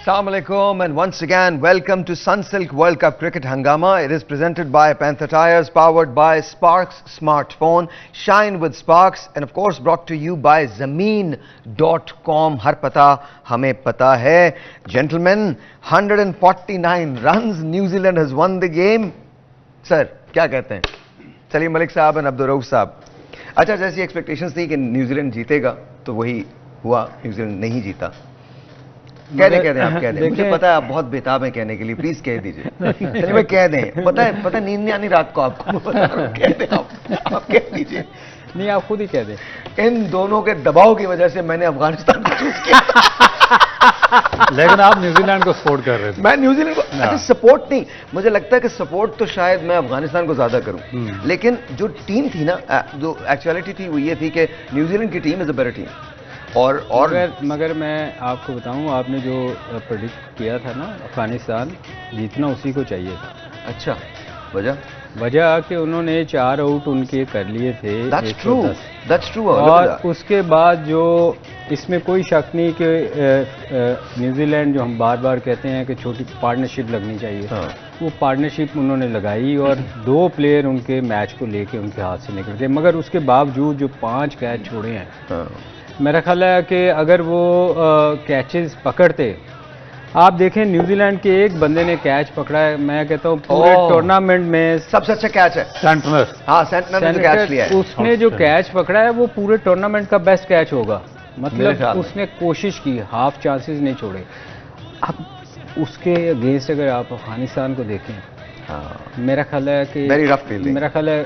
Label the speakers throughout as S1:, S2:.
S1: Assalamu alaikum and once again welcome to Sunsilk World Cup Cricket Hangama. It is presented by Panther Tires, powered by Sparks Smartphone, Shine with Sparks, and of course brought to you by Zameen.com. Har pata hame pata hai. Gentlemen, 149 runs. New Zealand has won the game. Sir, क्या कहते हैं? सलीम मलिक साहब and Abdul Rauf साहब. अच्छा, जैसी expectations थी कि New Zealand जीतेगा तो वही हुआ, न्यूजीलैंड नहीं जीता. कह दें आप कह दें. मुझे पता है आप बहुत बेताब हैं कहने के लिए, प्लीज कह दीजिए. चलिए मैं कह दें. पता है नींद नहीं आनी रात को आपको. कह दें आप कह दीजिए.
S2: नहीं, आप खुद ही कह दें.
S1: इन दोनों के दबाव की वजह से मैंने अफगानिस्तान को चूज किया.
S2: लेकिन आप न्यूजीलैंड को सपोर्ट कर रहे थे.
S1: मैं न्यूजीलैंड को अच्छा सपोर्ट नहीं, मुझे लगता है कि सपोर्ट तो शायद मैं अफगानिस्तान को ज्यादा करूं. लेकिन जो टीम थी ना, जो एक्चुअलिटी थी वो ये थी कि न्यूजीलैंड की team is a better team. और
S2: मगर मैं आपको बताऊं, आपने जो प्रेडिक्ट किया था ना अफगानिस्तान जीतना, उसी को चाहिए था.
S1: अच्छा,
S2: वजह कि उन्होंने 4 आउट उनके कर लिए थे.
S1: That's true.
S2: और उसके बाद जो इसमें कोई शक नहीं कि न्यूजीलैंड, जो हम बार बार कहते हैं कि छोटी पार्टनरशिप लगनी चाहिए, वो पार्टनरशिप उन्होंने लगाई और 2 प्लेयर उनके मैच को लेके उनके हाथ से निकल गए. मगर उसके बावजूद जो 5 कैच छोड़े हैं, मेरा ख्याल है कि अगर वो कैचेस पकड़ते, आप देखें न्यूजीलैंड के एक बंदे ने कैच पकड़ा है, मैं कहता हूँ पूरे टूर्नामेंट में
S1: सबसे अच्छा कैच है. सेंटनर ने कैच लिया है.
S2: उसने जो कैच पकड़ा है वो पूरे टूर्नामेंट का बेस्ट कैच होगा. मतलब उसने कोशिश की, हाफ चांसेस नहीं छोड़े. अब उसके अगेंस्ट अगर आप अफगानिस्तान को देखें, मेरा ख्याल है कि मेरा ख्याल है,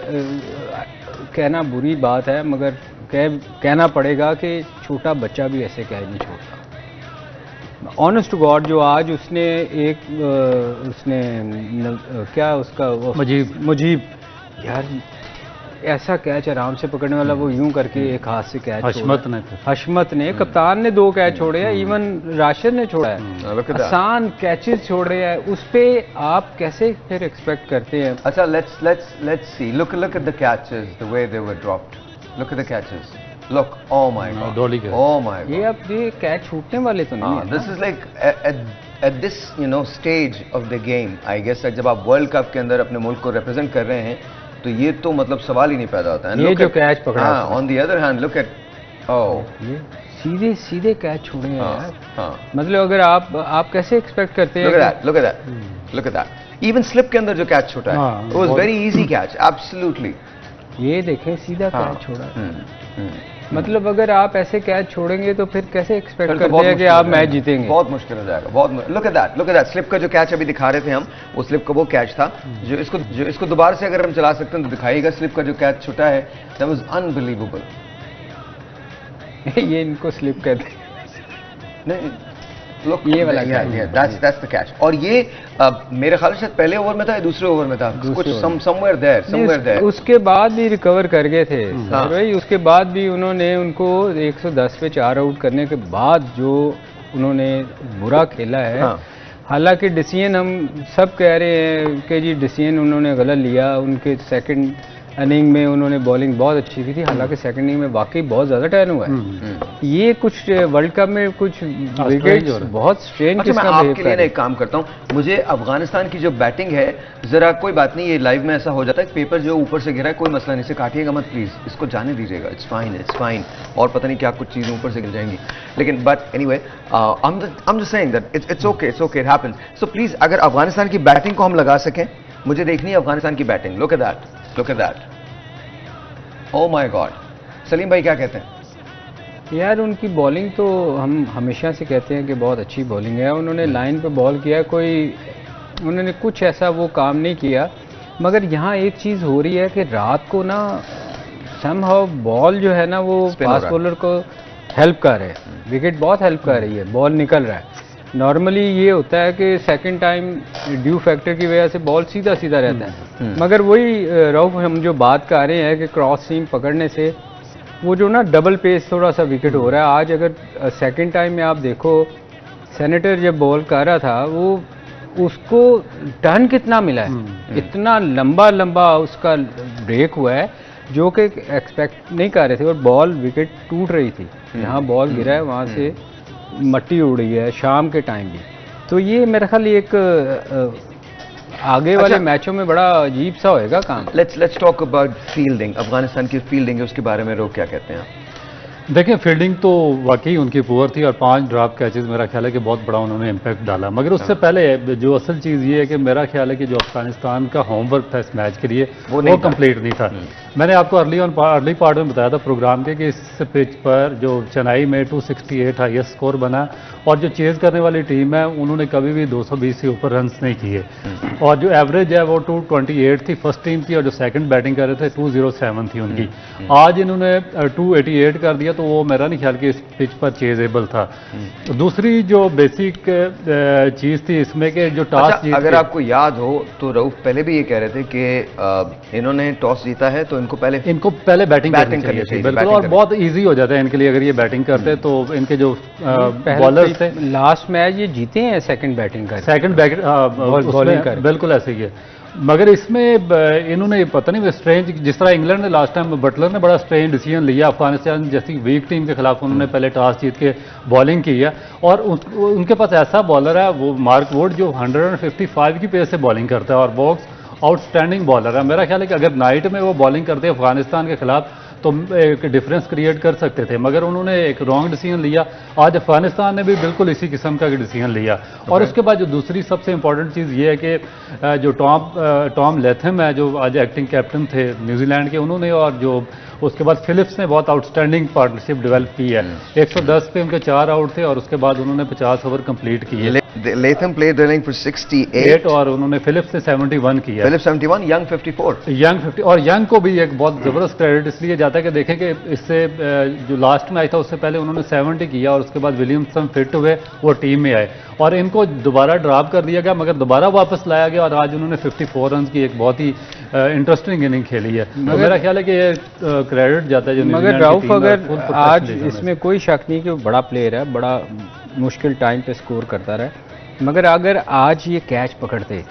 S2: कहना बुरी बात है मगर कहना पड़ेगा कि छोटा बच्चा भी ऐसे कैच नहीं छोड़ता. ऑनेस्ट टू गॉड, जो आज उसने क्या उसका मुजीब यार ऐसा कैच आराम से पकड़ने वाला, वो यूं करके एक हाथ से कैच. हशमत ने कप्तान ने 2 कैच छोड़े हैं. इवन राशिद ने छोड़ा है. आसान कैचेस छोड़ रहे हैं, उस पे आप कैसे फिर एक्सपेक्ट करते हैं?
S1: अच्छा, let's see. Look at the catches, the way they were dropped. Look at the catches. Look, oh my God. Oh my God.
S2: ये अब ये कैच छूटने वाले तो नहीं है.
S1: This is like at this stage of the game, I guess. जब आप वर्ल्ड कप के अंदर अपने मुल्क को रिप्रेजेंट कर रहे हैं तो ये तो मतलब सवाल ही नहीं पैदा होता है.
S2: ये जो कैच पकड़ा,
S1: on the other hand, look at
S2: ये सीधे कैच छोड़े हैं यार. मतलब अगर आप कैसे एक्सपेक्ट करते हैं?
S1: Look at that. Even slip के अंदर जो कैच छोटा है, it was very easy catch. Absolutely.
S2: ये देखें, सीधा कैच छोड़ा. मतलब अगर आप ऐसे कैच छोड़ेंगे तो फिर कैसे एक्सपेक्ट करते हैं कि आप मैच जीतेंगे?
S1: बहुत मुश्किल हो जाएगा. Look at that. स्लिप का जो कैच अभी दिखा रहे थे हम, वो स्लिप का वो कैच था जो इसको दोबारा से अगर हम चला सकते हैं तो दिखाइएगा. स्लिप का जो कैच छूटा है, that was unbelievable.
S2: ये इनको स्लिप कहते हैं.
S1: नहीं, Look, ये वाला that's the catch. और ये मेरे ख्याल से पहले ओवर में था या दूसरे ओवर में था, कुछ somewhere there.
S2: उसके बाद भी रिकवर कर गए थे भाई. उसके बाद भी उन्होंने उनको 110 पे 4 आउट करने के बाद जो उन्होंने बुरा खेला है. हालांकि डिसीजन हम सब कह रहे हैं कि जी डिसीजन उन्होंने गलत लिया. उनके सेकंड इनिंग में उन्होंने बॉलिंग बहुत अच्छी की थी, हालांकि सेकंड इनिंग में वाकई बहुत ज्यादा टर्न हुआ है. ये कुछ वर्ल्ड कप में कुछ विकेट्स बहुत स्ट्रेंज.
S1: अच्छा, मैं आपके लिए एक काम करता हूं. मुझे अफगानिस्तान की जो बैटिंग है, जरा कोई बात नहीं, ये लाइव में ऐसा हो जाता है, पेपर जो ऊपर से गिरा है, कोई मसला नहीं, इसे काटिएगा मत प्लीज, इसको जाने दीजिएगा. It's fine. और पता नहीं क्या कुछ चीजें ऊपर से गिर जाएंगी, लेकिन but anyway, I am just saying that it's okay, it happens. So please, अगर अफगानिस्तान की बैटिंग को हम लगा सकें, मुझे देखनी है अफगानिस्तान की batting. Look at that. Oh my God. Salim भाई क्या कहते हैं?
S2: यार उनकी बॉलिंग तो हम हमेशा से कहते हैं कि बहुत अच्छी बॉलिंग है. उन्होंने लाइन पे बॉल किया, उन्होंने कुछ ऐसा वो काम नहीं किया. मगर यहाँ एक चीज़ हो रही है कि रात को ना समहाउ बॉल जो है ना वो फास्ट बॉलर को हेल्प कर रहे हैं. विकेट बहुत हेल्प कर रही है, बॉल निकल रहा है. नॉर्मली ये होता है कि सेकंड टाइम ड्यू फैक्टर की वजह से बॉल सीधा रहता है. मगर वही रऊफ, हम जो बात कर रहे हैं कि क्रॉस सीम पकड़ने से वो जो ना डबल पेस थोड़ा सा विकेट हो रहा है. आज अगर सेकंड टाइम में आप देखो, सेनेटर जब बॉल कर रहा था, वो उसको टर्न कितना मिला है, इतना लंबा उसका ब्रेक हुआ है जो कि एक्सपेक्ट नहीं कर रहे थे. और बॉल विकेट टूट रही थी, यहाँ बॉल गिरा है, वहाँ से मट्टी उड़ रही है शाम के टाइम भी. तो ये मेरा ख्याल एक आगे वाले मैचों में बड़ा अजीब सा होएगा काम।
S1: Let's talk about fielding. Afghanistan की फील्डिंग है, उसके बारे में लोग क्या कहते हैं?
S3: देखिए, फील्डिंग तो वाकई उनकी पुअर थी और 5 ड्रॉप कैचेस मेरा ख्याल है कि बहुत बड़ा उन्होंने इम्पैक्ट डाला। मगर उससे पहले जो असल चीज़ ये है कि मेरा ख्याल है कि जो अफगानिस्तान का होमवर्क था इस मैच के लिए वो कंप्लीट नहीं था। मैंने आपको अर्ली पार्ट में बताया था प्रोग्राम के कि इस पिच पर जो चेन्नई में 268 हाईएस्ट स्कोर बना और जो चेज करने वाली टीम है उन्होंने कभी भी 220 से ऊपर रन्स नहीं किए और जो एवरेज है वो 228 थी फर्स्ट टीम की और जो सेकंड बैटिंग कर रहे थे 207 थी उनकी। आज इन्होंने 288 कर दिया तो वो मेरा नहीं ख्याल कि इस पिच पर चेजेबल था। तो दूसरी जो बेसिक चीज़ थी इसमें कि जो टॉस
S1: अगर आपको याद हो तो रऊफ पहले भी ये कह रहे थे कि इन्होंने टॉस जीता है तो इनको पहले बैटिंग करनी चाहिए।
S3: बिल्कुल, और बहुत इजी हो जाता है इनके लिए अगर ये बैटिंग करते तो इनके जो बॉलर्स थे
S2: लास्ट मैच ये जीते हैं सेकंड बैटिंग कर
S3: बॉलिंग कर, बिल्कुल ऐसे ही है। मगर इसमें इन्होंने पता नहीं स्ट्रेंज, जिस तरह इंग्लैंड ने लास्ट टाइम बटलर ने बड़ा स्ट्रेंज डिसीजन लिया अफगानिस्तान जैसी वीक टीम के खिलाफ, उन्होंने पहले टॉस जीत के बॉलिंग की है और उनके पास ऐसा बॉलर है वो मार्क वुड जो 155 की पेस से बॉलिंग करता है और बॉक्स आउटस्टैंडिंग बॉलर है। मेरा ख्याल है कि अगर नाइट में वो बॉलिंग करते अफगानिस्तान के खिलाफ तो एक डिफरेंस क्रिएट कर सकते थे, मगर उन्होंने एक रॉन्ग डिसीजन लिया। आज अफगानिस्तान ने भी बिल्कुल इसी किस्म का डिसीजन लिया। और उसके बाद जो दूसरी सबसे इंपॉर्टेंट चीज़ ये है कि जो टॉम लेथम है जो आज एक्टिंग कैप्टन थे न्यूजीलैंड के, उन्होंने और जो उसके बाद फिलिप्स ने बहुत आउटस्टैंडिंग पार्टनरशिप डेवलप की है। 110 पे उनके 4 आउट थे और उसके बाद उन्होंने 50 ओवर कंप्लीट किए।
S1: लेथम प्लेड ड्रिलिंग फॉर 68
S3: और उन्होंने फिलिप्स ने 71 किया।
S1: Philips 71, young 54।
S3: यंग 50 और यंग को भी एक बहुत ज़बरदस्त क्रेडिट इसलिए जाता है कि देखें कि इससे जो लास्ट में आया था उससे पहले उन्होंने 70 किया और उसके बाद विलियमसन फिट हुए, वो टीम में आए और इनको दोबारा ड्रॉप कर दिया गया मगर दोबारा वापस लाया गया और आज उन्होंने 54 रन की एक बहुत ही इंटरेस्टिंग इनिंग खेली है। तो मेरा ख्याल है कि ये क्रेडिट जाता है जो
S2: मगर राउफ अगर आज इसमें कोई शक नहीं कि वो बड़ा प्लेयर है, बड़ा मुश्किल टाइम पे स्कोर करता रहा, मगर अगर आज ये कैच पकड़ते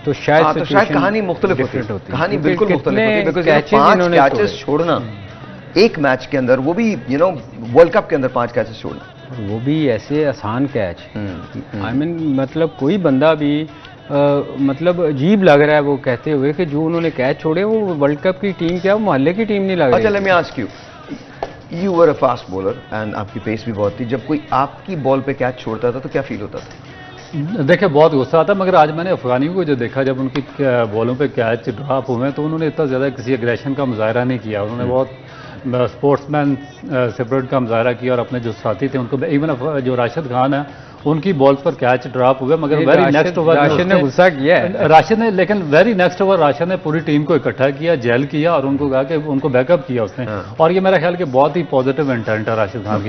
S2: तो शायद
S1: कहानी मुख्तलिफ होती। कहानी बिल्कुल मुख्तलिफ होती, बिकॉज़ 5 कैचेस छोड़ना एक मैच के अंदर, वो भी वर्ल्ड कप के अंदर 5 कैचेस छोड़ना,
S2: वो भी ऐसे आसान कैच। आई मीन मतलब कोई बंदा भी मतलब अजीब लग रहा है वो कहते हुए कि जो उन्होंने कैच छोड़े वो वर्ल्ड कप की टीम क्या, वो मोहल्ले की टीम नहीं लग रही।
S1: अच्छा, let me ask you were a fast bowler and आपकी पेस भी बहुत थी, जब कोई आपकी बॉल पे कैच छोड़ता था तो क्या फील होता था?
S3: देखिए, बहुत गुस्सा आता, मगर आज मैंने अफगानियों को जो देखा जब उनकी बॉलों पे कैच ड्रॉप हुए तो उन्होंने इतना ज़्यादा किसी एग्रेशन का मुजाहरा नहीं किया। उन्होंने बहुत स्पोर्ट्समैन स्पिरिट का मुजाहरा किया और अपने जो साथी थे उनको, इवन जो राशिद खान है उनकी बॉल्स पर कैच ड्रॉप हुए मगर वेरी नेक्स्ट ओवर
S2: राशिद ने गुस्सा किया है,
S3: राशिद ने, लेकिन वेरी नेक्स्ट ओवर राशिद ने पूरी टीम को इकट्ठा किया, जेल किया और उनको कहा कि उनको बैकअप किया उसने। और ये मेरा ख्याल कि बहुत ही पॉजिटिव इंटेंट है राशिद खान की।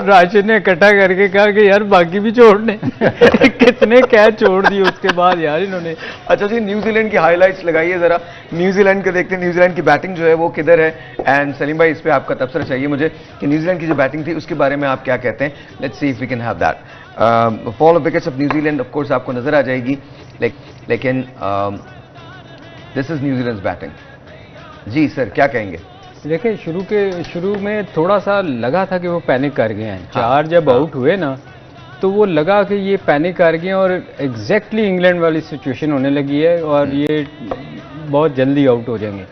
S2: राशिद ने इकट्ठा करके कहा कि यार बाकी भी छोड़ने कितने कैच छोड़ दिए उसके बाद यार इन्होंने।
S1: अच्छा जी, न्यूजीलैंड की हाईलाइट्स लगाइए जरा, न्यूजीलैंड को देखते हैं, न्यूजीलैंड की बैटिंग जो है वो किधर है। एंड सलीम भाई, इस पे आपका तबसरा चाहिए मुझे कि न्यूजीलैंड की जो बैटिंग थी उसके बारे में आप क्या कहते हैं। Let's see if we can have that. Fall of wickets of New Zealand of course आपको नजर आ जाएगी, लेकिन दिस इज न्यूजीलैंड बैटिंग। जी सर, क्या कहेंगे?
S2: देखिए, शुरू में थोड़ा सा लगा था कि वो पैनिक कर गए हैं। 4 जब आउट हुए ना तो वो लगा कि ये पैनिक कर गए और एग्जैक्टली इंग्लैंड वाली सिचुएशन होने लगी है और ये बहुत जल्दी आउट हो जाएंगे।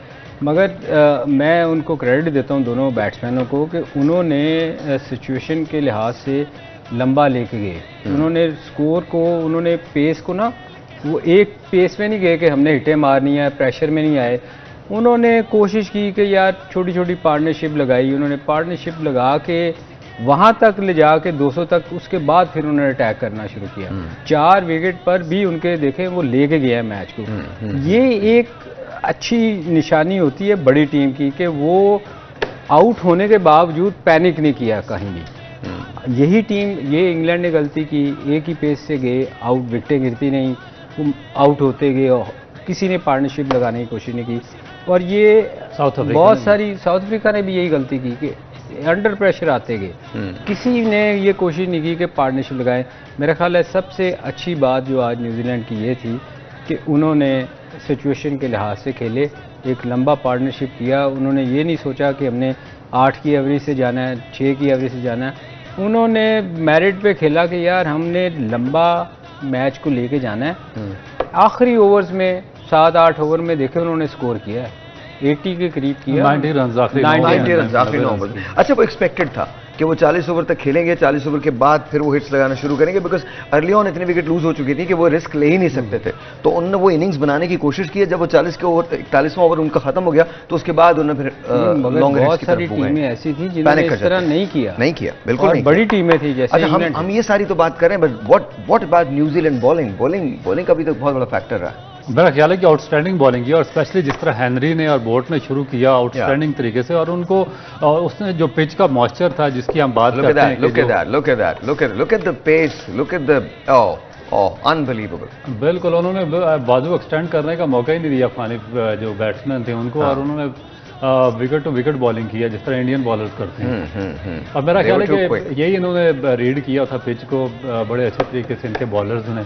S2: मगर मैं उनको क्रेडिट देता हूँ दोनों बैट्समैनों को कि उन्होंने सिचुएशन के लिहाज से लंबा लेके गए। उन्होंने स्कोर को, उन्होंने पेस को ना, वो एक पेस में नहीं गए कि हमने हिटें मारनी है, प्रेशर में नहीं आए। उन्होंने कोशिश की कि यार छोटी छोटी पार्टनरशिप लगाई, उन्होंने पार्टनरशिप लगा के वहाँ तक ले जा के 200 तक, उसके बाद फिर उन्होंने अटैक करना शुरू किया। 4 विकेट पर भी उनके देखें वो लेके गए हैं मैच को। ये एक अच्छी निशानी होती है बड़ी टीम की कि वो आउट होने के बावजूद पैनिक नहीं किया कहीं भी। यही टीम, ये इंग्लैंड ने गलती की, एक ही पेस से गए आउट, विकेटें गिरती नहीं, आउट होते गए, किसी ने पार्टनरशिप लगाने की कोशिश नहीं की। और ये बहुत सारी, साउथ अफ्रीका ने भी यही गलती की कि अंडर प्रेशर आते गए, किसी ने ये कोशिश नहीं की कि पार्टनरशिप लगाएं। मेरा ख्याल है सबसे अच्छी बात जो आज न्यूजीलैंड की ये थी कि उन्होंने सिचुएशन के लिहाज से खेले, एक लंबा पार्टनरशिप किया। उन्होंने ये नहीं सोचा कि हमने 8 की एवरेज से जाना है, 6 की एवरेज से जाना है। उन्होंने मेरिट पे खेला कि यार हमने लंबा मैच को लेके जाना है। आखिरी ओवर्स में 7-8 ओवर में देखे उन्होंने स्कोर किया है, 80 के करीब किया,
S3: 90 रन आखिरी
S1: 90 रन आखिरी 9 ओवर। अच्छा, वो एक्सपेक्टेड था कि वो 40 ओवर तक खेलेंगे, 40 ओवर के बाद फिर वो हिट्स लगाना शुरू करेंगे, बिकॉज अर्ली ऑन इतनी विकेट लूज हो चुकी थी कि वो रिस्क ले ही नहीं सकते थे। तो उन्होंने वो इनिंग्स बनाने की कोशिश की है। जब वो 41वां ओवर उनका खत्म हो गया तो उसके बाद उन्होंने फिर लॉन्ग
S2: बहुत सारी टीमें ऐसी थी जिन्होंने इस तरह नहीं किया,
S1: बिल्कुल नहीं।
S2: बड़ी टीमें थी जैसे
S1: अच्छा, हम ये सारी तो बात कर रहे हैं, but what about New Zealand bowling का भी तो बहुत बड़ा फैक्टर रहा है।
S3: मेरा ख्याल है कि आउटस्टैंडिंग बॉलिंग की, और स्पेशली जिस तरह हेनरी ने और बोल्ट ने शुरू किया आउटस्टैंडिंग तरीके से, और उनको उसने जो पिच का मॉइस्चर था जिसकी हम बात करते हैं,
S1: look at the pace, look at the unbelievable।
S3: बिल्कुल, उन्होंने बाजू एक्सटेंड करने का मौका ही नहीं दिया अफगानी जो बैट्समैन थे उनको, और उन्होंने विकेट टू विकेट बॉलिंग किया जिस तरह इंडियन बॉलर्स करते हैं। अब मेरा ख्याल है कि यही इन्होंने रीड किया था पिच को बड़े अच्छे तरीके से इनके बॉलर्स ने,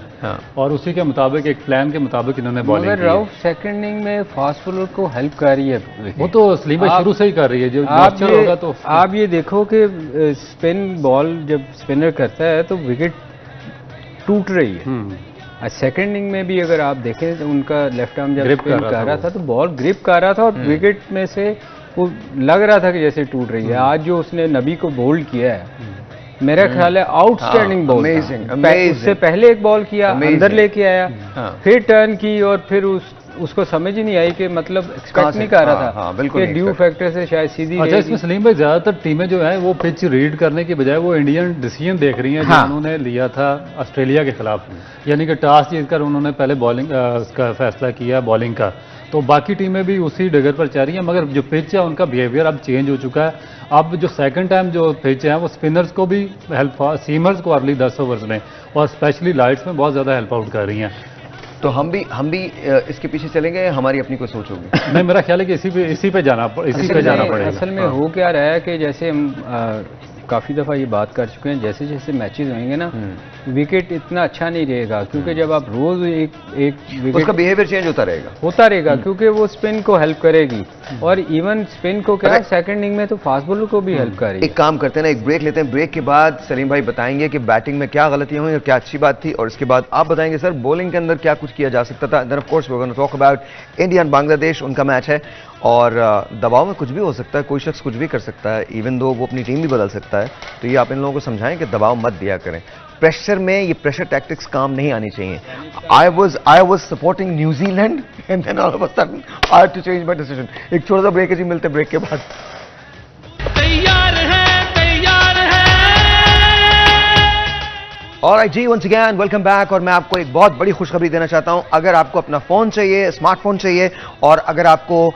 S3: और उसी के मुताबिक एक प्लान के मुताबिक इन्होंने बॉलिंग की।
S2: राउफ सेकंड इनिंग में फास्ट बॉलर को हेल्प कर रही है,
S3: वो तो सलीम भाई शुरू से ही कर रही है। जो होगा तो
S2: आप ये देखो कि स्पिन बॉल जब स्पिनर करता है तो विकेट टूट रही है। सेकंड इनिंग में भी अगर आप देखें तो उनका लेफ्ट आर्म जब स्पिन कर रहा था तो बॉल ग्रिप कर रहा था और विकेट में से वो लग रहा था कि जैसे टूट रही है। आज जो उसने नबी को बोल्ड किया है, मेरा ख्याल है आउटस्टैंडिंग बॉल। उससे पहले एक बॉल किया, अंदर लेके आया, फिर टर्न की, और फिर उसको समझ ही नहीं आई कि मतलब एक्सपेक्ट नहीं कर रहा था कि ड्यू फैक्टर से शायद सीधी।
S3: अच्छा, इसमें सलीम भाई ज्यादातर टीमें जो है वो पिच रीड करने की बजाय वो इंडियन डिसीजन देख रही हैं जो उन्होंने लिया था ऑस्ट्रेलिया के खिलाफ, यानी कि टॉस जीतकर उन्होंने पहले बॉलिंग का फैसला किया बॉलिंग का, तो बाकी टीमें भी उसी डगर पर चल रही हैं। मगर जो पिच है उनका बिहेवियर अब चेंज हो चुका है। अब जो सेकंड टाइम जो पिच है वो स्पिनर्स को भी हेल्प, सीमर्स को अर्ली 10 ओवर्स में और स्पेशली लाइट्स में बहुत ज़्यादा हेल्प आउट कर रही हैं।
S1: तो हम भी इसके पीछे चलेंगे, हमारी अपनी कोई सोच होगी?
S3: नहीं, मेरा ख्याल है कि इसी पे जाना पड़ेगा।
S2: असल में हो क्या रहा है कि जैसे हम काफ़ी दफ़ा ये बात कर चुके हैं, जैसे जैसे मैचेस होंगे ना विकेट इतना अच्छा नहीं रहेगा, क्योंकि जब आप रोज एक विकेट
S1: उसका बिहेवियर चेंज होता रहेगा
S2: क्योंकि वो स्पिन को हेल्प करेगी, और इवन स्पिन को क्या सेकंड इनिंग में तो फास्ट बॉलर को भी हेल्प करेगी।
S1: एक काम करते हैं ना, एक ब्रेक लेते हैं, ब्रेक के बाद सलीम भाई बताएंगे कि बैटिंग में क्या गलतियां हुई और क्या अच्छी बात थी, और इसके बाद आप बताएंगे सर बॉलिंग के अंदर क्या कुछ किया जा सकता था। Then of course we are gonna talk about India and Bangladesh, उनका मैच है, और दबाव में कुछ भी हो सकता है, कोई शख्स कुछ भी कर सकता है, इवन दो वो अपनी टीम भी बदल सकता है। तो ये आप इन लोगों को समझाएं कि दबाव मत दिया करें, प्रेशर में ये प्रेशर टैक्टिक्स काम नहीं आनी चाहिए। I was supporting New Zealand and then all of a sudden I had to change my decision. एक छोटा सा ब्रेक है जी, मिलते हैं ब्रेक के बाद। ऑलराइट जी, वंस अगेन वेलकम बैक। और मैं आपको एक बहुत बड़ी खुशखबरी देना चाहता हूं। अगर आपको अपना फोन चाहिए, स्मार्टफोन चाहिए, और अगर आपको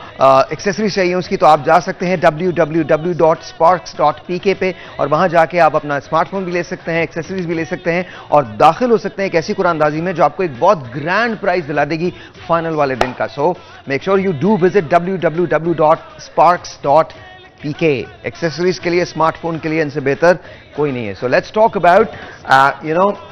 S1: एक्सेसरीज चाहिए उसकी, तो आप जा सकते हैं www.sparks.pk पे, और वहां जाके आप अपना स्मार्टफोन भी ले सकते हैं, एक्सेसरीज भी ले सकते हैं, और दाखिल हो सकते हैं एक ऐसी कुरानदाजी में जो आपको एक बहुत ग्रैंड प्राइज दिला देगी फाइनल वाले दिन का। So make sure you do visit www.sparks.pk। Accessories के लिए, स्मार्टफोन के लिए इनसे बेहतर कोई नहीं है। सो लेट्स टॉक अबाउट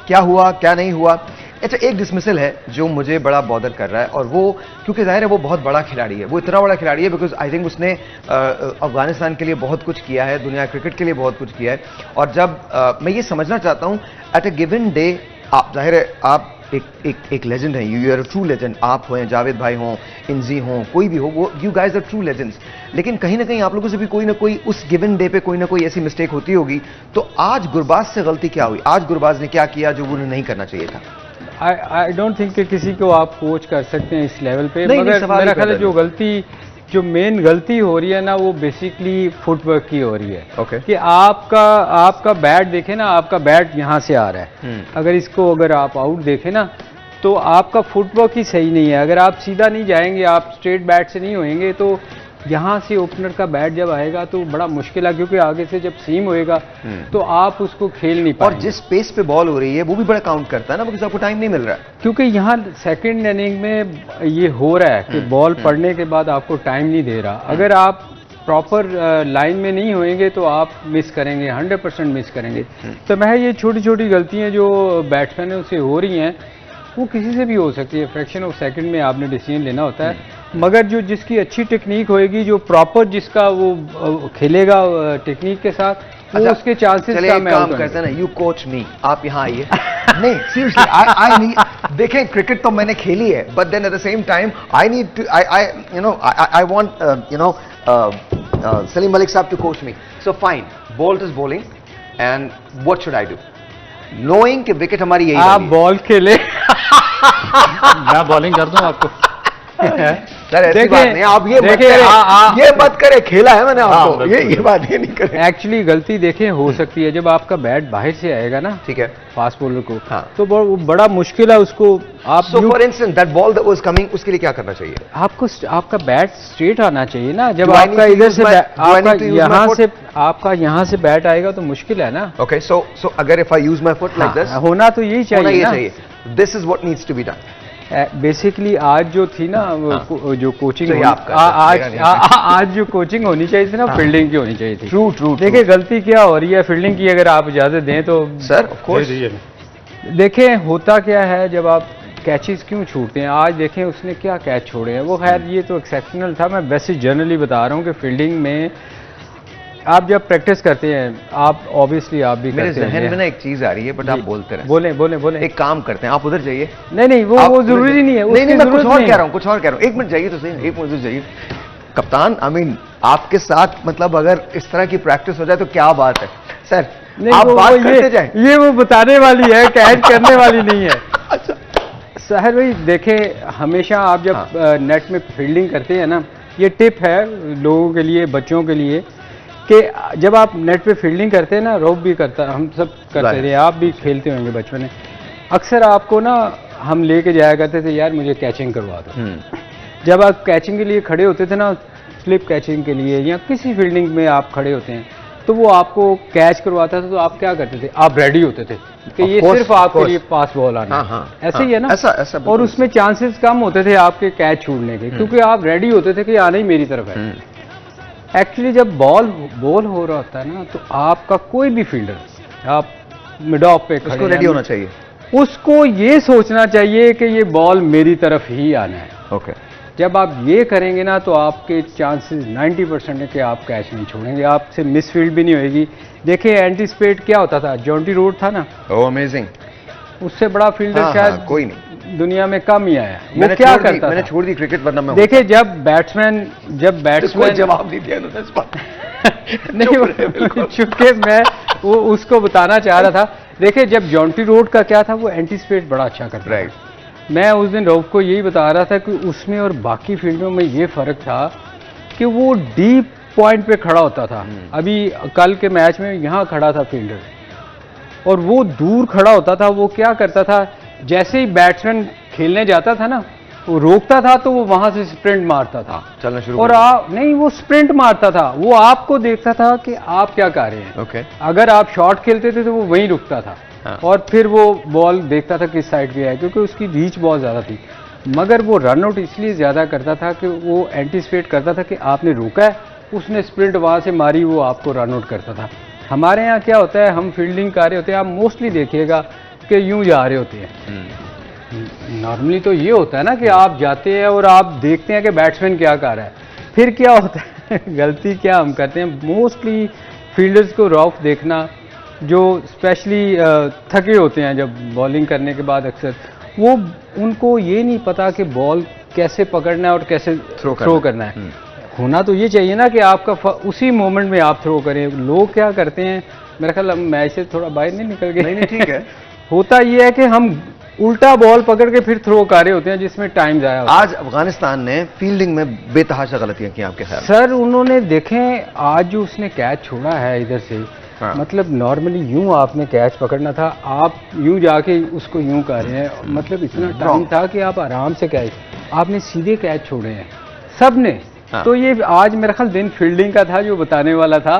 S1: क्या हुआ क्या नहीं हुआ। अच्छा, एक डिसमिसल है जो मुझे बड़ा बॉदर कर रहा है, और वो क्योंकि जाहिर है वो बहुत बड़ा खिलाड़ी है, वो इतना बड़ा खिलाड़ी है बिकॉज आई थिंक उसने अफगानिस्तान के लिए बहुत कुछ किया है, दुनिया क्रिकेट के लिए बहुत कुछ किया है। और जब मैं ये समझना चाहता हूं एट अ गिवन डे, आप जाहिर है आप एक लेजेंड है, you are a true legend. आप हो, जावेद भाई हों, इंजी हों, कोई भी हो, वो you guys are true legends. लेकिन कहीं ना कहीं आप लोगों से भी कोई ना कोई उस गिवन डे पे कोई ना कोई ऐसी मिस्टेक होती होगी। तो आज गुरबाज से गलती क्या हुई? आज गुरबाज ने क्या किया जो उन्हें नहीं करना चाहिए था?
S2: आई डोंट थिंक कि किसी को आप कोच कर सकते हैं इस लेवल पे, मगर मेरा ख्याल है जो मेन गलती हो रही है ना, वो बेसिकली फुटवर्क की हो रही है। कि आपका बैट देखें ना, आपका बैट यहाँ से आ रहा है, अगर आप आउट देखें ना, तो आपका फुटवर्क ही सही नहीं है। अगर आप सीधा नहीं जाएंगे, आप स्ट्रेट बैट से नहीं होएंगे, तो यहाँ से ओपनर का बैट जब आएगा तो बड़ा मुश्किल है, क्योंकि आगे से जब सीम होएगा तो आप उसको खेल नहीं पाएंगे।
S1: और जिस पेस पे बॉल हो रही है वो भी बड़ा काउंट करता है ना, बिकॉज आपको टाइम नहीं मिल रहा है।
S2: क्योंकि यहाँ सेकंड इनिंग में ये हो रहा है कि बॉल पड़ने के बाद आपको टाइम नहीं दे रहा। अगर आप प्रॉपर लाइन में नहीं होएंगे तो आप मिस करेंगे, 100% मिस करेंगे। तो मैं ये छोटी छोटी गलतियाँ जो बैट्समैनों से हो रही हैं, वो किसी से भी हो सकती है। फ्रैक्शन ऑफ सेकंड में आपने डिसीजन लेना होता है, मगर जिसकी अच्छी टेक्निक होएगी, जो प्रॉपर जिसका वो खेलेगा टेक्निक के साथ, वो उसके चांसेस
S1: चलिए एक काम करते हैं ना, यू कोच मी, आप यहाँ आइए। नहीं सीरियसली, आई नीड, देखें क्रिकेट तो मैंने खेली है, but then at the same time I need to, I want Salim Malik साहब to coach me. So fine, Bolt is bowling and what should I do? Knowing कि wicket हमारी यही
S2: आप बॉल खेले।
S3: मैं बॉलिंग कर दूं आपको।
S1: सर ऐसी बात नहीं, आप ये मत करें, खेला है मैंने आपको, ये बात ये नहीं करें।
S2: एक्चुअली गलती देखें हो सकती है जब आपका बैट बाहर से आएगा ना,
S1: ठीक है,
S2: फास्ट बॉलर को,
S1: हाँ,
S2: तो बड़ा मुश्किल है उसको। आप
S1: for instance that ball that was coming, उसके लिए क्या करना चाहिए?
S2: आपको आपका बैट स्ट्रेट आना चाहिए ना। जब आपका इधर से आपका यहाँ से बैट आएगा तो मुश्किल है ना।
S1: ओके, सो अगर if I use my foot like this,
S2: होना तो यही चाहिए ना।
S1: This is what needs to be done.
S2: Basically आज जो थी ना, जो कोचिंग आज जो कोचिंग होनी चाहिए थी ना, फील्डिंग की होनी चाहिए थी।
S1: ट्रू।
S2: देखिए गलती क्या हो रही है फील्डिंग की, अगर आप इजाजत दें तो
S1: सर ऑफ कोर्स।
S2: देखें होता क्या है जब आप कैचेस क्यों छूटते हैं। आज देखें उसने क्या कैच छोड़े हैं, वो खैर ये तो एक्सेप्शनल था, मैं वैसे जनरली बता रहा हूँ कि फील्डिंग में आप जब प्रैक्टिस करते हैं, आप ऑब्वियसली आप भी
S1: मेरे जहन में ना एक चीज आ रही है, बट आप बोलते रहे।
S2: बोले।
S1: एक काम करते हैं, आप उधर जाइए।
S2: नहीं वो जरूरी नहीं है।
S1: नहीं मैं कुछ और कह रहा हूँ, एक मिनट जाइए तो सही, एक मिनट जाइए कप्तान। आई मीन आपके साथ मतलब अगर इस तरह की प्रैक्टिस हो जाए तो क्या बात है सर, आप बात करते जाएं।
S2: ये वो बताने वाली है, कैच करने वाली नहीं है। अच्छा साहिर भाई, देखें हमेशा आप जब नेट में फील्डिंग करते हैं ना, ये टिप है लोगों के लिए, बच्चों के लिए, कि जब आप नेट पे फील्डिंग करते हैं ना, रोब भी करता, हम सब करते थे, आप भी खेलते होंगे बचपन में, अक्सर आपको ना हम लेके जाया करते थे, यार मुझे कैचिंग करवा दो। जब आप कैचिंग के लिए खड़े होते थे ना, स्लिप कैचिंग के लिए या किसी फील्डिंग में आप खड़े होते हैं, तो वो आपको कैच करवाता था, तो आप क्या करते थे, आप रेडी होते थे कि ये सिर्फ आपके लिए पास बॉल आना है। ऐसे ही है ना,
S1: ऐसा
S2: और उसमें चांसेस कम होते थे आपके कैच छूटने के, क्योंकि आप रेडी होते थे कि आना ही मेरी तरफ है। एक्चुअली जब बॉल हो रहा होता है ना, तो आपका कोई भी फील्डर, आप मिड ऑफ पे
S1: उसको रेडी होना चाहिए,
S2: उसको ये सोचना चाहिए कि ये बॉल मेरी तरफ ही आना है।
S1: ओके,
S2: जब आप ये करेंगे ना, तो आपके चांसेस 90% है कि आप कैच नहीं छोड़ेंगे, आपसे मिसफील्ड भी नहीं होगी। देखिए एंटीसिपेट क्या होता था, जॉन्टी रोड था ना,
S1: ओह अमेजिंग,
S2: उससे बड़ा फील्डर शायद
S1: कोई नहीं
S2: दुनिया में कम ही आया। वो क्या करता था,
S1: मैंने छोड़ दी क्रिकेट, वरना मैं
S2: देखिए जब बैट्समैन
S1: कोई जवाब नहीं दिया उन्होंने इस बात।
S2: नहीं चूंकि मैं वो उसको बताना चाह रहा था। देखिए जब जॉन्टी रोड का क्या था, वो एंटीसिपेट बड़ा अच्छा करता था। मैं उस दिन रोब को यही बता रहा था कि उसमें और बाकी फील्डों में ये फर्क था कि वो डीप पॉइंट पे खड़ा होता था। अभी कल के मैच में यहाँ खड़ा था फील्डर, और वो दूर खड़ा होता था। वो क्या करता था, जैसे ही बैट्समैन खेलने जाता था ना, वो रोकता था तो वो वहां से स्प्रिंट मारता था,
S1: चलना शुरू,
S2: और नहीं वो स्प्रिंट मारता था, वो आपको देखता था कि आप क्या कर रहे हैं।
S1: ओके,
S2: अगर आप शॉट खेलते थे तो वो वहीं रुकता था, और फिर वो बॉल देखता था किस साइड पे है, क्योंकि उसकी रीच बहुत ज़्यादा थी। मगर वो रन आउट इसलिए ज़्यादा करता था कि वो एंटीसिपेट करता था कि आपने रोका है, उसने स्प्रिंट वहाँ से मारी, वो आपको रन आउट करता था। हमारे यहाँ क्या होता है, हम फील्डिंग कर रहे होते हैं, आप मोस्टली देखिएगा कि यूं जा रहे होते हैं। नॉर्मली तो ये होता है ना कि आप जाते हैं और आप देखते हैं कि बैट्समैन क्या कर रहा है। फिर क्या होता है गलती क्या हम करते हैं, मोस्टली फील्डर्स को रफ देखना, जो स्पेशली थके होते हैं जब बॉलिंग करने के बाद, अक्सर वो उनको ये नहीं पता कि बॉल कैसे पकड़ना है और कैसे थ्रो करना है। होना तो ये चाहिए ना कि आपका उसी मोमेंट में आप थ्रो करें। लोग क्या करते हैं, मेरा ख्याल हम मैच से थोड़ा बाहर नहीं निकल गए।
S1: नहीं ठीक है।
S2: होता ये है कि हम उल्टा बॉल पकड़ के फिर थ्रो कर रहे होते हैं, जिसमें टाइम जाया होता है।
S1: आज अफगानिस्तान ने फील्डिंग में बेतहाशा गलतियां की, आपके ख्याल?
S2: सर उन्होंने देखें, आज जो उसने कैच छोड़ा है इधर से, मतलब नॉर्मली यूं आपने कैच पकड़ना था, आप यूं जाके उसको यूं कर रहे हैं, मतलब इतना टाइम था कि आप आराम से कैच, आपने सीधे कैच छोड़े हैं सब ने। तो ये आज मेरा ख्याल दिन फील्डिंग का था जो बताने वाला था।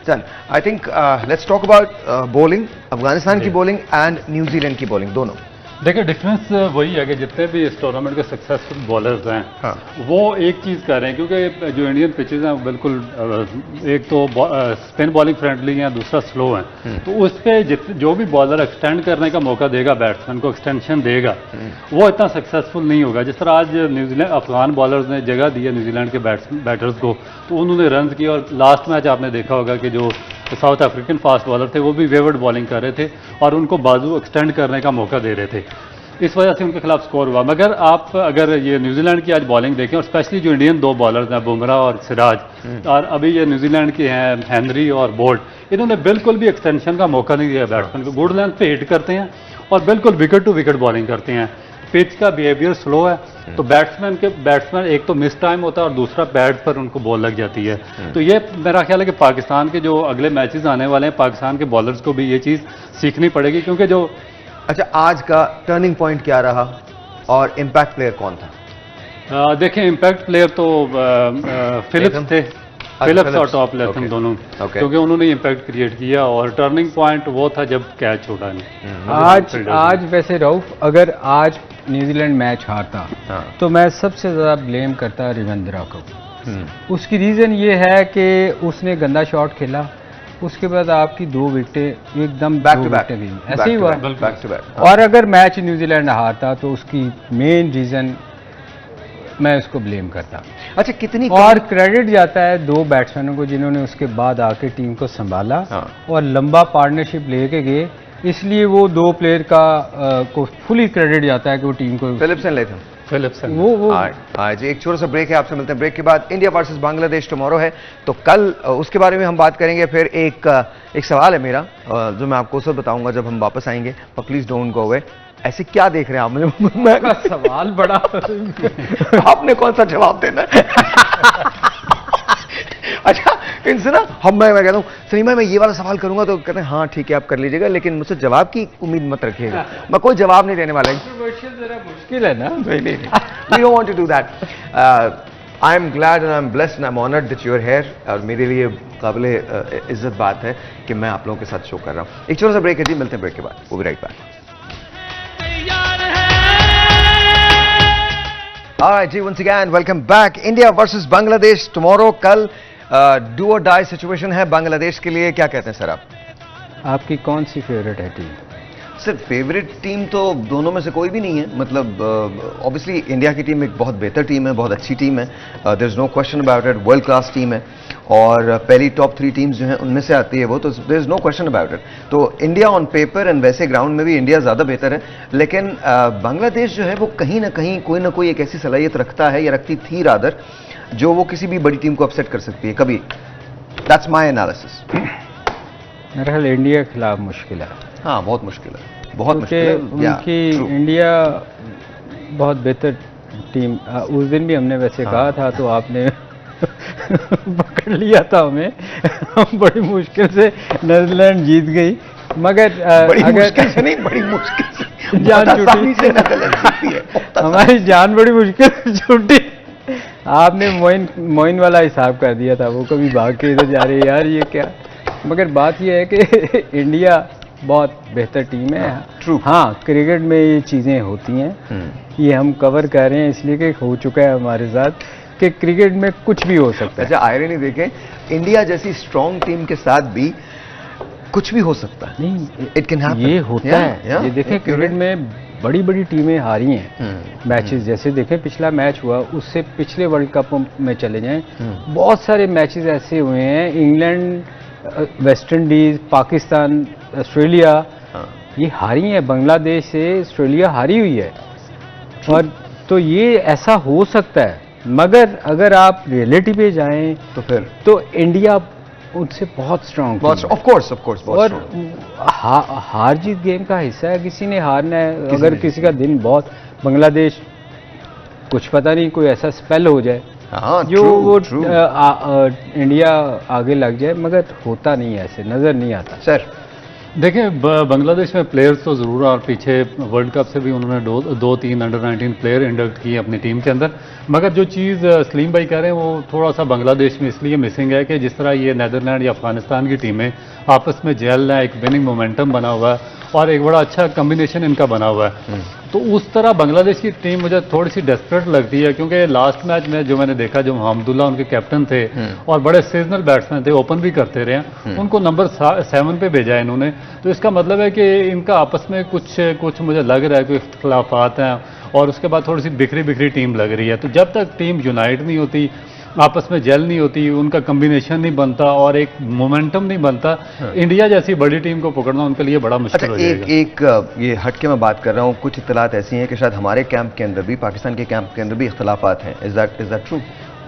S1: Done. I think let's talk about bowling, Afghanistan की बॉलिंग एंड न्यूजीलैंड की बॉलिंग, दोनों
S3: देखिए डिफरेंस वही है कि जितने भी इस टूर्नामेंट के सक्सेसफुल बॉलर्स हैं
S1: हाँ।
S3: वो एक चीज़ कर रहे हैं, क्योंकि जो इंडियन पिचेस हैं वो बिल्कुल एक तो स्पिन बॉलिंग फ्रेंडली हैं, दूसरा स्लो हैं, तो उस पर जो भी बॉलर एक्सटेंड करने का मौका देगा, बैट्समैन को एक्सटेंशन देगा, वो इतना सक्सेसफुल नहीं होगा। जिस तरह आज न्यूजीलैंड अफगान बॉलर्स ने जगह दी है न्यूजीलैंड के बैटर्स को, तो उन्होंने रन किए। और लास्ट मैच आपने देखा होगा कि जो साउथ अफ्रीकन फास्ट बॉलर थे वो भी वेवर्ड बॉलिंग कर रहे थे और उनको बाजू एक्सटेंड करने का मौका दे रहे थे, इस वजह से उनके खिलाफ स्कोर हुआ। मगर आप अगर ये न्यूजीलैंड की आज बॉलिंग देखें, और स्पेशली जो इंडियन दो बॉलर्स हैं बुमराह और सिराज, और अभी ये न्यूजीलैंड के हैं हेनरी और बोल्ट, इन्होंने बिल्कुल भी एक्सटेंशन का मौका नहीं दिया बैट्समैन को। गुड लेंथ पे हिट करते हैं और बिल्कुल विकेट टू विकेट बॉलिंग करते हैं। पिच का बिहेवियर स्लो है, तो बैट्समैन एक तो मिस टाइम होता है और दूसरा बैट पर उनको बॉल लग जाती है। तो ये मेरा ख्याल है कि पाकिस्तान के जो अगले मैचेस आने वाले हैं, पाकिस्तान के बॉलर्स को भी ये चीज़ सीखनी पड़ेगी, क्योंकि जो
S1: अच्छा आज का टर्निंग पॉइंट क्या रहा और इम्पैक्ट प्लेयर कौन था?
S3: देखें इम्पैक्ट प्लेयर तो फिलिप्स थे, फिलिप्स और टॉप लेथम दोनों, क्योंकि उन्होंने इम्पैक्ट क्रिएट किया। और टर्निंग पॉइंट वो था जब कैच छोड़ा नहीं।
S2: आज वैसे रऊफ, अगर आज न्यूजीलैंड मैच हारता तो मैं सबसे ज़्यादा ब्लेम करता रविंद्रा को। उसकी रीज़न ये है कि उसने गंदा शॉट खेला, उसके बाद आपकी 2 विकेटें एकदम
S1: बैक टू बैक
S2: गई, ऐसे ही हुआ।
S1: Back to back.
S2: और अगर मैच न्यूजीलैंड हारता तो उसकी मेन रीज़न मैं उसको ब्लेम करता।
S1: अच्छा कितनी
S2: और क्रेडिट जाता है 2 बैट्समैनों को जिन्होंने उसके बाद आके टीम को संभाला और लंबा पार्टनरशिप लेके गए, इसलिए वो 2 प्लेयर को फुली क्रेडिट जाता है कि वो टीम को
S1: फिलिप्स एंड लेथम।
S2: वो
S1: आज एक छोटा सा ब्रेक है, आपसे मिलते हैं ब्रेक के बाद। इंडिया वर्सेस बांग्लादेश टुमारो है, तो कल उसके बारे में हम बात करेंगे। फिर एक सवाल है मेरा जो मैं आपको उसे बताऊंगा जब हम वापस आएंगे, पर प्लीज डोंट गो अवे। ऐसे क्या देख रहे हैं आप मुझे? मैं
S2: सवाल बड़ा
S1: आपने कौन सा जवाब देना है? अच्छा इनसे ना मैं कहता हूँ सलीमा मैं ये वाला सवाल करूंगा तो कहते हैं हाँ ठीक है आप कर लीजिएगा, लेकिन मुझसे जवाब की उम्मीद मत रखिएगा, मैं कोई जवाब नहीं देने वाला।
S2: जरा मुश्किल है ना।
S1: नहीं we don't want to do that. I am glad and I am blessed and I am honored that you are here. और मेरे लिए काबिले इज्जत बात है कि मैं आप लोगों के साथ शो कर रहा हूँ। एक छोटा सा ब्रेक है जी, मिलते हैं ब्रेक के बाद। We'll be right back. All right, ji, once again, welcome back. India versus Bangladesh tomorrow. कल डू और डाई सिचुएशन है बांग्लादेश के लिए, क्या कहते हैं सर आप?
S2: आपकी कौन सी फेवरेट है टीम?
S1: सर फेवरेट टीम तो दोनों में से कोई भी नहीं है, मतलब ऑब्वियसली इंडिया की टीम एक बहुत बेहतर टीम है, बहुत अच्छी टीम है, there is no question about it, world class team है और पहली टॉप 3 टीम्स जो हैं उनमें से आती है वो, तो there is no question about it. तो इंडिया ऑन पेपर एंड वैसे ग्राउंड में भी इंडिया ज़्यादा बेहतर है, लेकिन बांग्लादेश जो है वो कहीं ना कोई एक ऐसी सलाहियत रखता है या रखती थी रादर, जो वो किसी भी बड़ी टीम को अपसेट कर सकती है कभी। That's my analysis.
S2: मेरे ख्याल इंडिया के खिलाफ मुश्किल है।
S1: हाँ बहुत मुश्किल है, बहुत मुश्किल है।
S2: उनकी इंडिया बहुत बेहतर टीम, उस दिन भी हमने वैसे कहा था तो आपने पकड़ लिया था हमें। बड़ी मुश्किल से नीदरलैंड जीत गई, मगर
S1: बड़ी मुश्किल से नहीं, बड़ी मुश्किल से
S2: जान छूटी, हमारी जान बड़ी मुश्किल से छूटी। आपने मोइन वाला हिसाब कर दिया था, वो कभी भाग के इधर जा रहे यार ये क्या। मगर बात यह है कि इंडिया बहुत बेहतर टीम है। हाँ क्रिकेट में ये चीज़ें होती हैं, ये हम कवर कर रहे हैं इसलिए कि हो चुका है हमारे साथ कि क्रिकेट में कुछ भी हो सकता है।
S1: अच्छा आयरनी देखें, इंडिया जैसी स्ट्रॉन्ग टीम के साथ भी कुछ भी हो सकता है।
S2: नहीं
S1: इट कैन हैपन,
S2: ये होता है। ये देखें क्रिकेट में बड़ी बड़ी टीमें हारी हैं मैचेस, जैसे देखें पिछला मैच हुआ, उससे पिछले वर्ल्ड कप में चले जाएं, बहुत सारे मैचेस ऐसे हुए हैं, England, West Indies, Pakistan, Australia, ये हारी है। बांग्लादेश से ऑस्ट्रेलिया हारी हुई है, और तो ये ऐसा हो सकता है। मगर अगर आप रियलिटी पे जाएं तो इंडिया उनसे बहुत स्ट्रांग,
S1: ऑफ कोर्स,
S2: और हार जीत गेम का हिस्सा है, किसी ने हारना है। अगर किसी का दिन बहुत, बांग्लादेश कुछ पता नहीं कोई ऐसा स्पेल हो जाए जो वो इंडिया आगे लग जाए, मगर होता नहीं है, ऐसे नजर नहीं आता।
S1: सर
S3: देखें बांग्लादेश में प्लेयर्स तो ज़रूर, और पीछे वर्ल्ड कप से भी उन्होंने 2-3 अंडर 19 प्लेयर इंडक्ट किए अपनी टीम के अंदर। मगर जो चीज़ सलीम भाई कह रहे हैं वो थोड़ा सा बांग्लादेश में इसलिए मिसिंग है कि जिस तरह ये नीदरलैंड या अफगानिस्तान की टीमें आपस में जेल है, एक विनिंग मोमेंटम बना हुआ है, और एक बड़ा अच्छा कम्बिनेशन इनका बना हुआ है। तो उस तरह बांग्लादेश की टीम मुझे थोड़ी सी डेस्परेट लगती है, क्योंकि लास्ट मैच में जो मैंने देखा, जो मोहम्मदुल्लाह उनके कैप्टन थे और बड़े सीजनल बैट्समैन थे, ओपन भी करते रहे, उनको नंबर 7 पे भेजा है इन्होंने। तो इसका मतलब है कि इनका आपस में कुछ मुझे लग रहा है कि इख्तलाफात हैं और उसके बाद थोड़ी सी बिखरी बिखरी टीम लग रही है। तो जब तक टीम यूनाइट नहीं होती, आपस में जेल नहीं होती, उनका कम्बिनेशन नहीं बनता और एक मोमेंटम नहीं बनता, इंडिया जैसी बड़ी टीम को पकड़ना उनके लिए बड़ा मुश्किल हो जाएगा।
S1: एक ये हटके मैं बात कर रहा हूँ, कुछ इत्तलात ऐसी हैं कि शायद हमारे कैंप के अंदर भी, पाकिस्तान के कैंप के अंदर भी इख्तलाफात हैं। Is that true?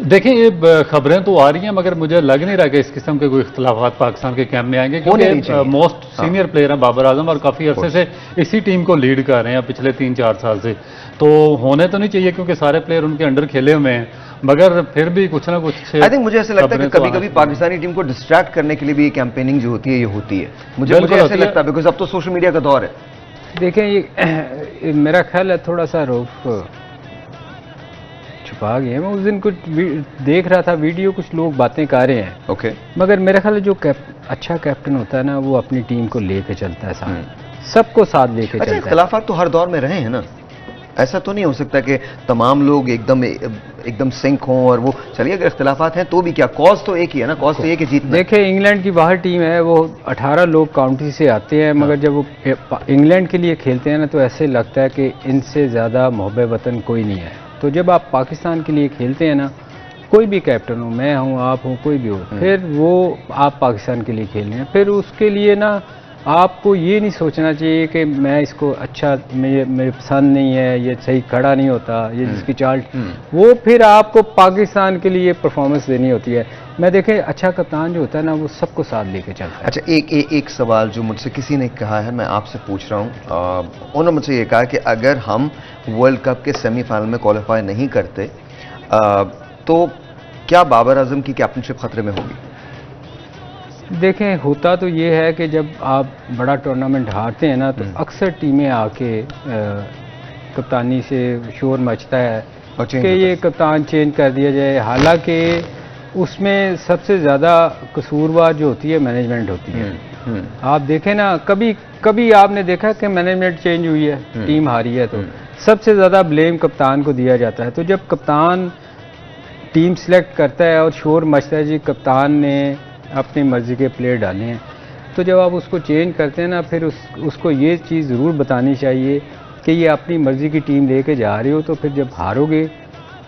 S3: देखिए, ये खबरें तो आ रही हैं, मगर मुझे लग नहीं रहा कि इस किस्म के कोई इख्तलाफात पाकिस्तान के कैंप में आएंगे, क्योंकि मोस्ट सीनियर प्लेयर हैं बाबर आजम और काफ़ी अरसे से इसी टीम को लीड कर रहे हैं पिछले 3-4 साल से। तो होने तो नहीं चाहिए, क्योंकि सारे प्लेयर उनके अंडर खेले हुए हैं, मगर फिर भी कुछ ना कुछ
S1: आई थिंक मुझे ऐसा लगता है कि कभी कभी पाकिस्तानी टीम को डिस्ट्रैक्ट करने के लिए भी ये कैंपेनिंग जो होती है ये होती है। मुझे ऐसा लगता है, बिकॉज अब तो सोशल मीडिया का दौर है।
S2: देखें, ये मेरा ख्याल है थोड़ा सा रौफ छुपा गया। मैं उस दिन कुछ देख रहा था वीडियो, कुछ लोग बातें कर रहे हैं,
S1: ओके,
S2: मगर मेरा ख्याल है जो अच्छा कैप्टन होता है ना, वो अपनी टीम को लेके चलता है, साथ सबको साथ लेके चलता है।
S1: इख्तलाफात तो हर दौर में रहे हैं ना, ऐसा तो नहीं हो सकता कि तमाम लोग एकदम सिंक हों। और वो चलिए, अगर इख्तलाफात हैं तो भी क्या, कॉज तो एक ही है ना, कॉज तो एक ही जीतना।
S2: देखिए, इंग्लैंड की बाहर टीम है, वो 18 लोग काउंटी से आते हैं, मगर जब वो इंग्लैंड के लिए खेलते हैं ना, तो ऐसे लगता है कि इनसे ज़्यादा मोहब्बत वतन कोई नहीं है। तो जब आप पाकिस्तान के लिए खेलते हैं ना, कोई भी कैप्टन हो, मैं हूँ, आप हो, कोई भी हो, फिर वो आप पाकिस्तान के लिए खेल रहे हैं, फिर उसके लिए ना आपको ये नहीं सोचना चाहिए कि मैं इसको अच्छा, मेरे पसंद नहीं है, ये सही खड़ा नहीं होता, ये जिसकी चाल, वो फिर आपको पाकिस्तान के लिए परफॉर्मेंस देनी होती है। मैं देखें, अच्छा कप्तान जो होता है ना, वो सबको साथ लेके चलता है।
S1: अच्छा, एक सवाल जो मुझसे किसी ने कहा है, मैं आपसे पूछ रहा हूँ। उन्होंने मुझसे ये कहा कि अगर हम वर्ल्ड कप के सेमीफाइनल में क्वालिफाई नहीं करते तो क्या बाबर आजम की कैप्टनशिप खतरे में होगी?
S2: देखें, होता तो ये है कि जब आप बड़ा टूर्नामेंट हारते हैं ना, तो अक्सर टीमें आके कप्तानी से शोर मचता है कि ये कप्तान चेंज कर दिया जाए। हालांकि उसमें सबसे ज़्यादा कसूरवार जो होती है मैनेजमेंट होती है। आप देखें ना, कभी आपने देखा कि मैनेजमेंट चेंज हुई है, टीम हारी है, तो सबसे ज़्यादा ब्लेम कप्तान को दिया जाता है। तो जब कप्तान टीम सेलेक्ट करता है और शोर मचता है जी कप्तान ने अपनी मर्ज़ी के प्लेयर डाले हैं, तो जब आप उसको चेंज करते हैं ना, फिर उसको ये चीज़ ज़रूर बतानी चाहिए कि ये अपनी मर्ज़ी की टीम लेके जा रहे हो, तो फिर जब हारोगे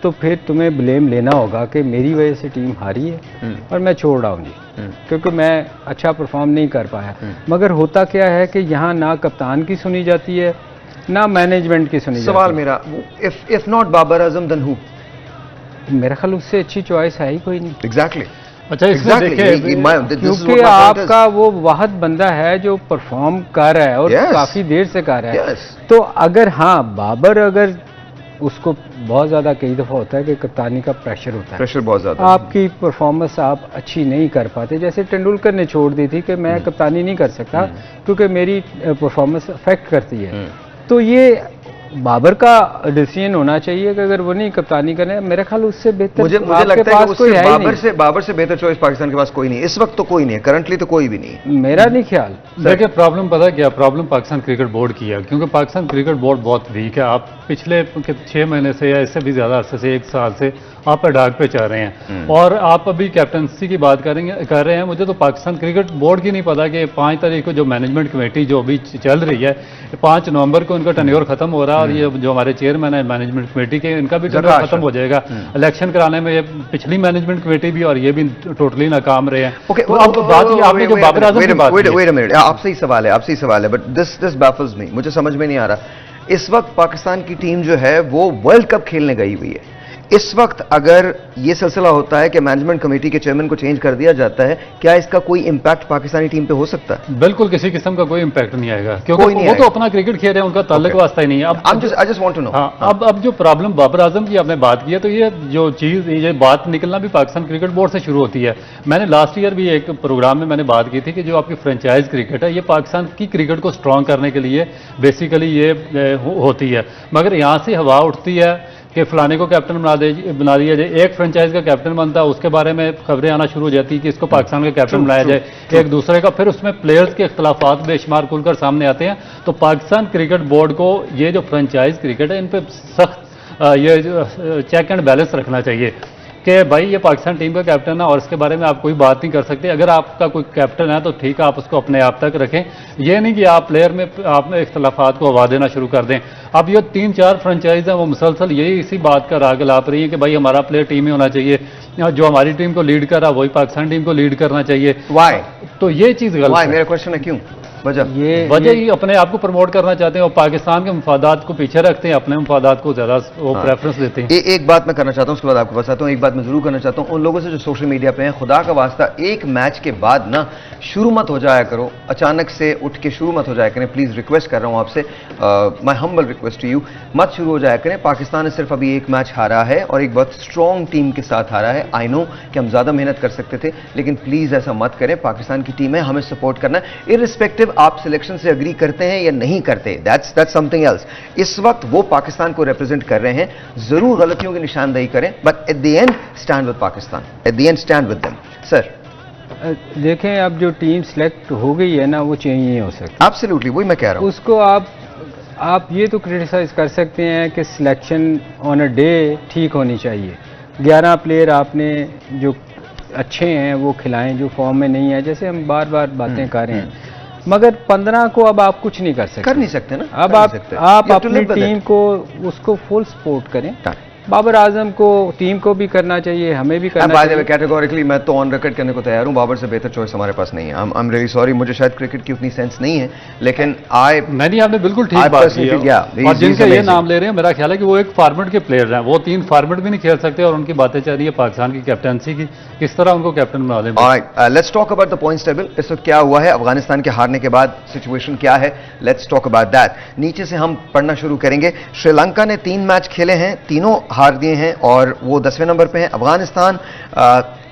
S2: तो फिर तुम्हें ब्लेम लेना होगा कि मेरी वजह से टीम हारी है और मैं छोड़ रहा हूँ जी, क्योंकि मैं अच्छा परफॉर्म नहीं कर पाया। मगर होता क्या है कि यहाँ ना कप्तान की सुनी जाती है, ना मैनेजमेंट की सुनी जाती है।
S1: सवाल मेरा, if not Babar Azam then who?
S2: मेरा ख्याल उससे अच्छी चॉइस है ही कोई नहीं।
S1: एग्जैक्टली।
S3: अच्छा, इसमें देखिए,
S2: क्योंकि आपका वो वाहद बंदा है जो परफॉर्म कर रहा है और काफी देर से कर रहा है। तो अगर हाँ, बाबर अगर उसको बहुत ज़्यादा, कई दफ़ा होता है कि कप्तानी का प्रेशर होता है,
S1: प्रेशर बहुत ज़्यादा,
S2: आपकी परफॉर्मेंस आप अच्छी नहीं कर पाते। जैसे तेंदुलकर ने छोड़ दी थी कि मैं कप्तानी नहीं कर सकता क्योंकि मेरी परफॉर्मेंस अफेक्ट करती है। तो ये बाबर का डिसीजन होना चाहिए कि अगर वो नहीं कप्तानी करें, मेरे ख्याल उससे बेहतर
S1: मुझे लगता है कि उससे बाबर से बेहतर चॉइस पाकिस्तान के पास कोई नहीं, इस वक्त तो कोई नहीं है, करंटली तो कोई भी नहीं,
S2: मेरा नहीं ख्याल।
S3: देखिए, प्रॉब्लम पता क्या, प्रॉब्लम पाकिस्तान क्रिकेट बोर्ड की है, क्योंकि पाकिस्तान क्रिकेट बोर्ड बहुत वीक है। आप पिछले 6 महीने से या इससे भी ज़्यादा अरसे से, 1 साल से आप अडाक पे चल रहे हैं, और आप अभी कैप्टनसी की बात कर रहे हैं। मुझे तो पाकिस्तान क्रिकेट बोर्ड की नहीं पता कि 5 तारीख को जो मैनेजमेंट कमेटी जो अभी चल रही है, 5 नवंबर को इनका टर्नओवर खत्म हो रहा है, और ये जो हमारे चेयरमैन है मैनेजमेंट कमेटी के, इनका भी टर्नओवर खत्म हो जाएगा। इलेक्शन कराने में ये पिछली मैनेजमेंट कमेटी भी और ये भी टोटली नाकाम रहे हैं। अब बात आपने जो बाबर आजम की बात की,
S1: आपसे ही सवाल है, बट दिस बैफल्स मी, मुझे समझ में नहीं आ रहा। इस वक्त पाकिस्तान की टीम जो है वो वर्ल्ड कप खेलने गई हुई है। इस वक्त अगर ये सिलसिला होता है कि मैनेजमेंट कमेटी के चेयरमैन को चेंज कर दिया जाता है, क्या इसका कोई इंपैक्ट पाकिस्तानी टीम पे हो सकता है?
S3: बिल्कुल किसी किस्म का कोई इंपैक्ट नहीं आएगा, क्योंकि वो तो अपना क्रिकेट खेल रहे हैं, उनका ताल्लुक वास्ता ही नहीं है।
S1: I just want to know.
S3: अब जो प्रॉब्लम बाबर आजम की आपने बात की है, तो ये जो चीज़, ये बात निकलना भी पाकिस्तान क्रिकेट बोर्ड से शुरू होती है। मैंने लास्ट ईयर भी एक प्रोग्राम में मैंने बात की थी कि जो आपकी फ्रेंचाइज क्रिकेट है, ये पाकिस्तान की क्रिकेट को स्ट्रॉन्ग करने के लिए बेसिकली ये होती है, मगर यहाँ से हवा उठती है कि फलाने को कैप्टन बना दिया जाए। एक फ्रेंचाइज का कैप्टन बनता है, उसके बारे में खबरें आना शुरू हो जाती है कि इसको पाकिस्तान का कैप्टन बनाया जाए, एक दूसरे का, फिर उसमें प्लेयर्स के इख्तलाफात बेशुमार खुलकर सामने आते हैं। तो पाकिस्तान क्रिकेट बोर्ड को ये जो फ्रेंचाइज क्रिकेट है इन पर सख्त ये चेक एंड बैलेंस रखना चाहिए कि भाई ये पाकिस्तान टीम का कैप्टन है और इसके बारे में आप कोई बात नहीं कर सकते। अगर आपका कोई कैप्टन है तो ठीक है, आप उसको अपने आप तक रखें। ये नहीं कि आप प्लेयर में आप इख्तलाफात को हवा देना शुरू कर दें। अब ये 3-4 फ्रेंचाइज हैं वो मुसलसल यही इसी बात का राग लाप रही है कि भाई हमारा प्लेयर टीम में होना चाहिए, जो हमारी टीम को लीड कर रहा है वही पाकिस्तान टीम को लीड करना चाहिए।
S1: वाई?
S3: तो ये चीज़ गलत है।
S1: मेरा क्वेश्चन है क्यों?
S3: वजह ही अपने आप को प्रमोट करना चाहते हैं और पाकिस्तान के मफादात को पीछे रखते हैं, अपने मफादात को ज्यादा वो प्रेफरेंस देते हैं।
S1: एक बात मैं करना चाहता हूं, उसके बाद आपको बताता हूं। एक बात मैं जरूर करना चाहता हूं उन लोगों से जो सोशल मीडिया पे हैं, खुदा का वास्ता एक मैच के बाद ना शुरू मत हो जाया करो, अचानक से उठ के शुरू मत हो जाया करें। प्लीज रिक्वेस्ट कर रहा हूं आपसे, my humble request to you, मत शुरू हो जाया करें। पाकिस्तान ने सिर्फ अभी एक मैच हारा है और एक बहुत स्ट्रॉन्ग टीम के साथ हारा है। आई नो कि हम ज्यादा मेहनत कर सकते थे, लेकिन प्लीज ऐसा मत करें। पाकिस्तान की टीम है, हमें सपोर्ट करना है इररिस्पेक्टिव आप सिलेक्शन से एग्री करते हैं या नहीं करते। That's something else. इस वक्त वो पाकिस्तान को रिप्रेजेंट कर रहे हैं, जरूर गलतियों की निशानदेही करें, but at the end stand with Pakistan, at the end stand with them. Sir
S2: देखें, अब जो टीम सिलेक्ट हो गई है ना, वो चेंज नहीं हो सकती।
S1: एब्सोल्युटली, वही मैं कह रहा हूं।
S2: उसको आप ये तो क्रिटिसाइज कर सकते हैं कि सिलेक्शन ऑन अ डे ठीक होनी चाहिए। 11 प्लेयर आपने जो अच्छे हैं वो खिलाएं, जो फॉर्म में नहीं है, जैसे हम बार बार बातें कर रहे हैं। मगर 15 को अब आप कुछ नहीं कर नहीं सकते ना। अब आप अपनी टीम को उसको फुल सपोर्ट करें। बाबर आजम को टीम को भी करना चाहिए, हमें भी करना चाहिए।
S1: कैटेगोरिकली मैं तो ऑन रिकॉर्ड करने को तैयार हूं, बाबर से बेहतर चॉइस हमारे पास नहीं है। आई एम रियली सॉरी, मुझे शायद क्रिकेट की उतनी सेंस नहीं है, लेकिन
S3: नहीं, आपने बिल्कुल ठीक बात की है। और जिनके ये नाम ले रहे हैं, मेरा ख्याल है कि वो एक फॉर्मेट के प्लेयर हैं, वो 3 फॉर्मेट भी नहीं खेल सकते और उनकी बातें चल रही है पाकिस्तान की कैप्टनसी की, किस तरह उनको कैप्टन बना दें।
S1: Let's talk about the points table. इस वक्त क्या हुआ है, अफगानिस्तान के हारने के बाद सिचुएशन क्या है, लेट्स टॉक अबाउट दैट। नीचे से हम पढ़ना शुरू करेंगे। श्रीलंका ने 3 मैच खेले हैं, तीनों हार दिए हैं और वो 10वें नंबर पे है। अफगानिस्तान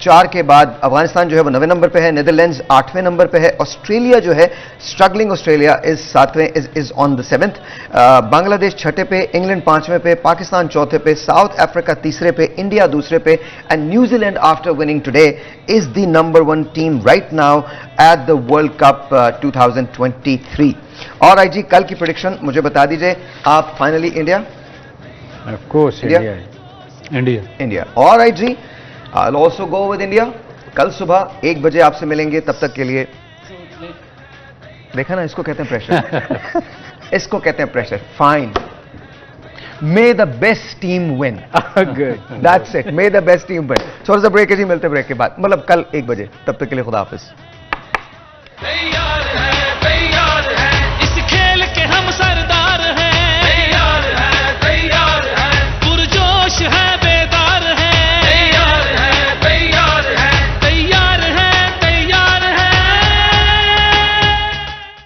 S1: 4 के बाद अफगानिस्तान जो है वो 9वें नंबर पे है। नीदरलैंड्स 8वें नंबर पे है। ऑस्ट्रेलिया जो है स्ट्रगलिंग ऑस्ट्रेलिया इज 7वें, is on the 7th। Bangladesh 6ठे पे, इंग्लैंड 5वें पे, पाकिस्तान 4थे पे, साउथ अफ्रीका 3रे पे, इंडिया 2रे पे and New Zealand after winning today is the number 1 team right now at the world cup 2023। और आई जी, कल की प्रेडिक्शन मुझे बता दीजिए आप। Finally India,
S2: of course
S3: India.
S1: और आई जी, I'll also go with India। कल सुबह 1 बजे आपसे मिलेंगे, तब तक के लिए। देखा ना, इसको कहते हैं प्रेशर। इसको कहते हैं pressure. Fine, may the best team win. That's it, may the best team win. थोड़ा सा ब्रेक है जी, मिलते ब्रेक के बाद, मतलब कल 1 बजे। तब तक के लिए खुदा हाफिज।